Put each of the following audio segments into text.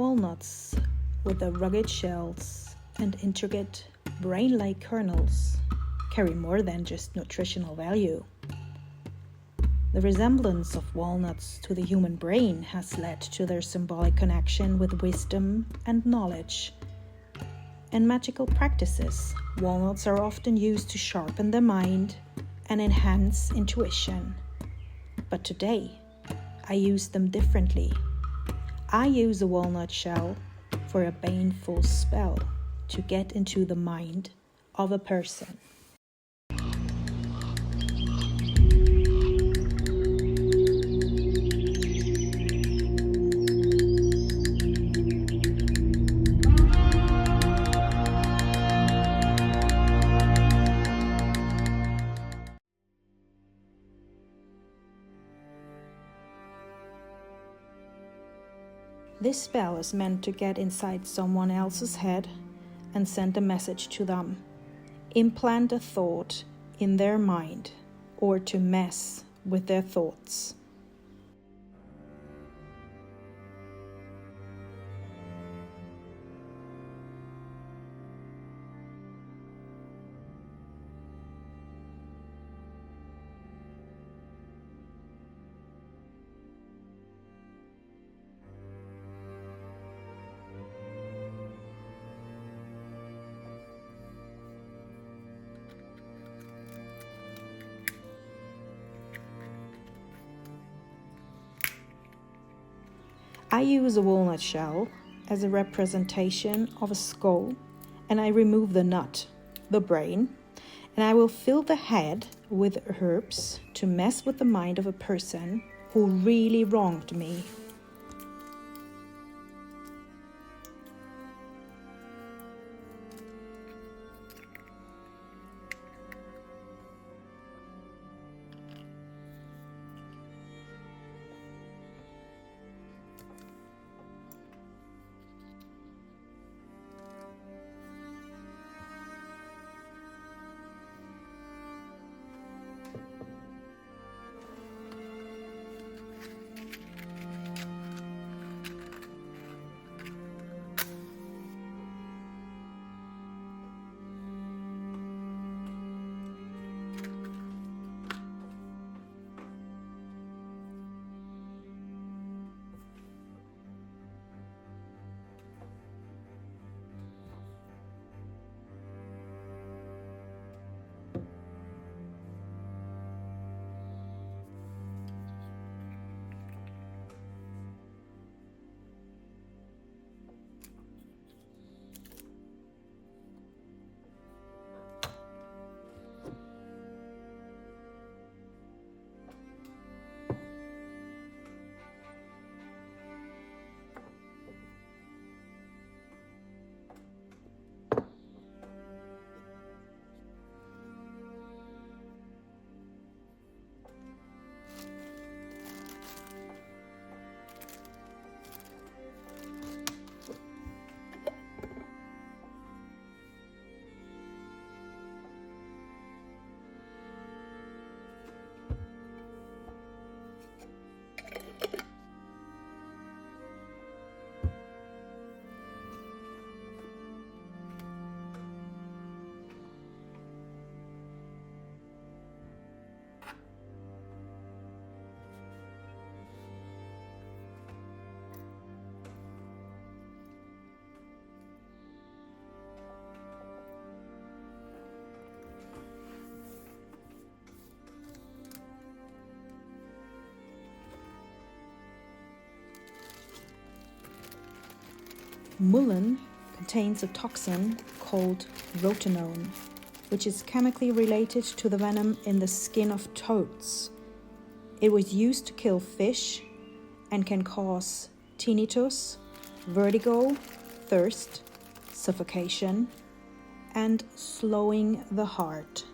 Walnuts, with their rugged shells and intricate brain-like kernels, carry more than just nutritional value. The resemblance of walnuts to the human brain has led to their symbolic connection with wisdom and knowledge. In magical practices, walnuts are often used to sharpen the mind and enhance intuition. But today, I use them differently. I use a walnut shell for a baneful spell to get into the mind of a person. This spell is meant to get inside someone else's head and send a message to them, implant a thought in their mind, or to mess with their thoughts. I use a walnut shell as a representation of a skull, and I remove the nut, the brain, and I will fill the head with herbs to mess with the mind of a person who really wronged me. Mullein contains a toxin called rotenone, which is chemically related to the venom in the skin of toads. It was used to kill fish and can cause tinnitus, vertigo, thirst, suffocation, and slowing the heart.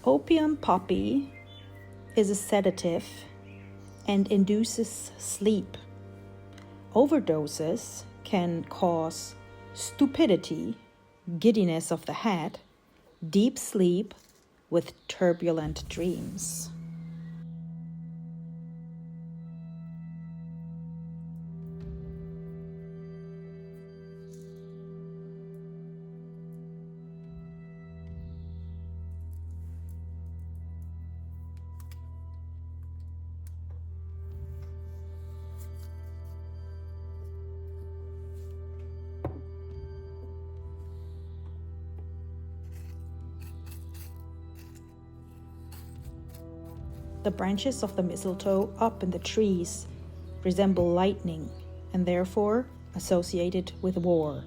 Opium poppy is a sedative and induces sleep. Overdoses can cause stupidity, giddiness of the head, deep sleep with turbulent dreams. The branches of the mistletoe up in the trees resemble lightning and therefore associated with war.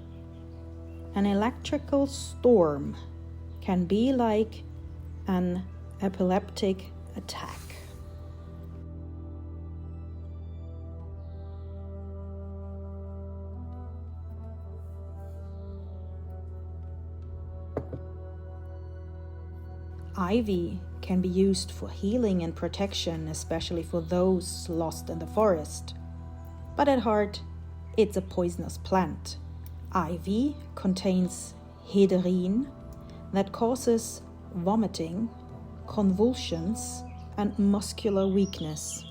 An electrical storm can be like an epileptic attack. Ivy can be used for healing and protection, especially for those lost in the forest. But at heart, it's a poisonous plant. Ivy contains hederin that causes vomiting, convulsions, and muscular weakness.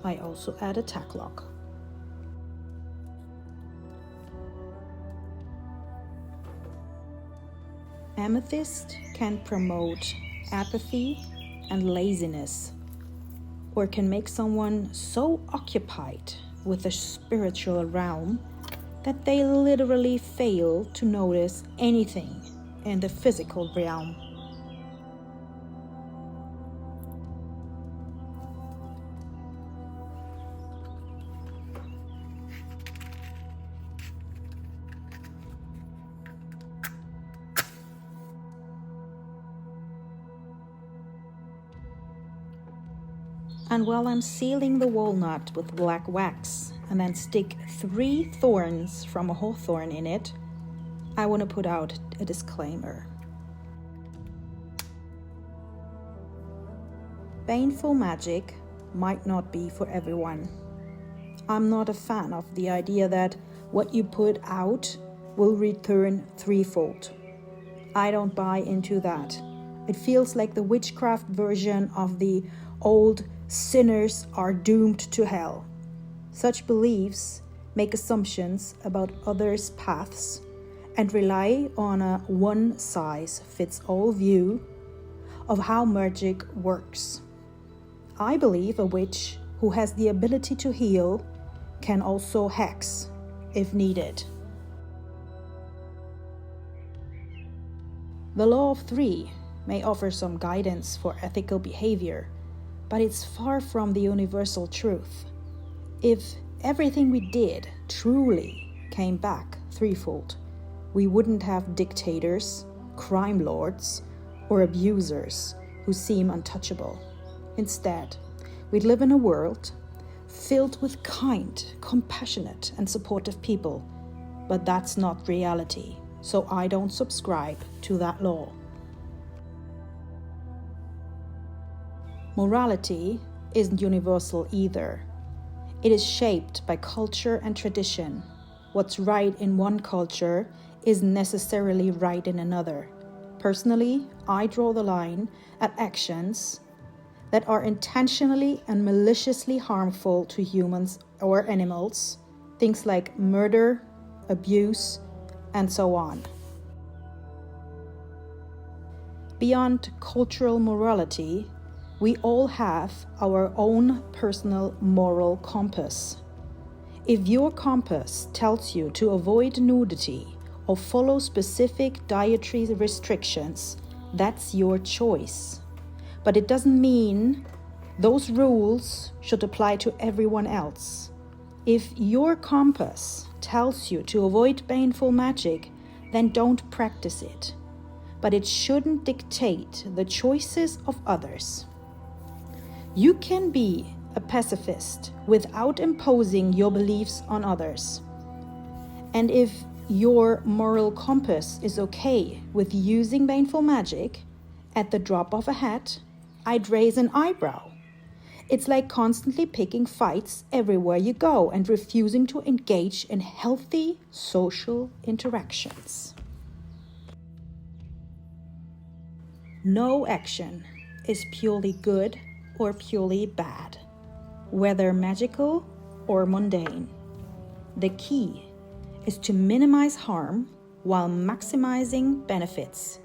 I also add a tack lock. Amethyst can promote apathy and laziness, or can make someone so occupied with the spiritual realm that they literally fail to notice anything in the physical realm. And while I'm sealing the walnut with black wax and then stick 3 thorns from a hawthorn in it, I want to put out a disclaimer. Baneful magic might not be for everyone. I'm not a fan of the idea that what you put out will return threefold. I don't buy into that. It feels like the witchcraft version of the old sinners are doomed to hell. Such beliefs make assumptions about others' paths and rely on a one-size-fits-all view of how magic works. I believe a witch who has the ability to heal can also hex if needed. The law of 3 may offer some guidance for ethical behavior, but it's far from the universal truth. If everything we did truly came back threefold, we wouldn't have dictators, crime lords, or abusers who seem untouchable. Instead, we'd live in a world filled with kind, compassionate, and supportive people. But that's not reality, so I don't subscribe to that law. Morality isn't universal either. It is shaped by culture and tradition. What's right in one culture isn't necessarily right in another. Personally, I draw the line at actions that are intentionally and maliciously harmful to humans or animals, things like murder, abuse, and so on. Beyond cultural morality, we all have our own personal moral compass. If your compass tells you to avoid nudity or follow specific dietary restrictions, that's your choice. But it doesn't mean Those rules should apply to everyone else. If your compass tells you to avoid baneful magic, then don't practice it. But it shouldn't dictate the choices of others. You can be a pacifist without imposing your beliefs on others. And if your moral compass is okay with using baneful magic, at the drop of a hat, I'd raise an eyebrow. It's like constantly picking fights everywhere you go and refusing to engage in healthy social interactions. No action is purely good or purely bad, whether magical or mundane. The key is to minimize harm while maximizing benefits,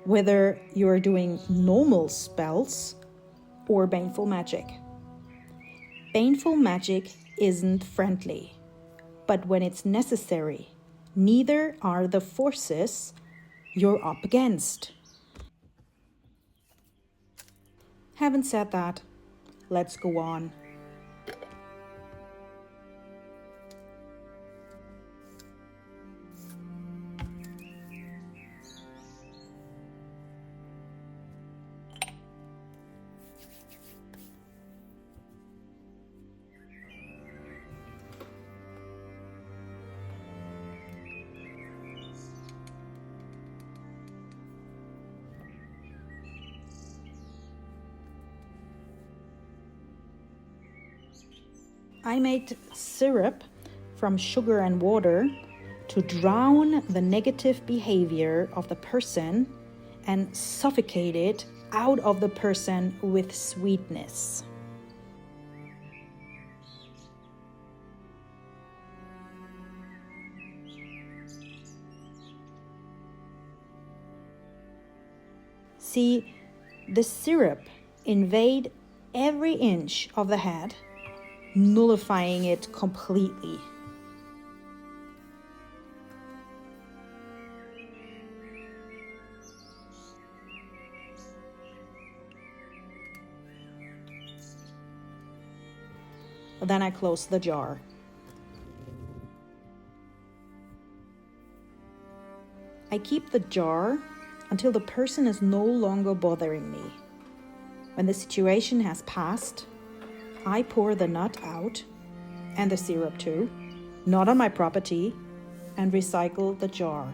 whether you're doing normal spells or baneful magic. Baneful magic isn't friendly, but when it's necessary, neither are the forces you're up against. Having said that, let's go on. I made syrup from sugar and water to drown the negative behavior of the person and suffocate it out of the person with sweetness. See, the syrup invade every inch of the head, nullifying it completely. Then I close the jar. I keep the jar until the person is no longer bothering me. When the situation has passed, I pour the nut out, and the syrup too, not on my property, and recycle the jar.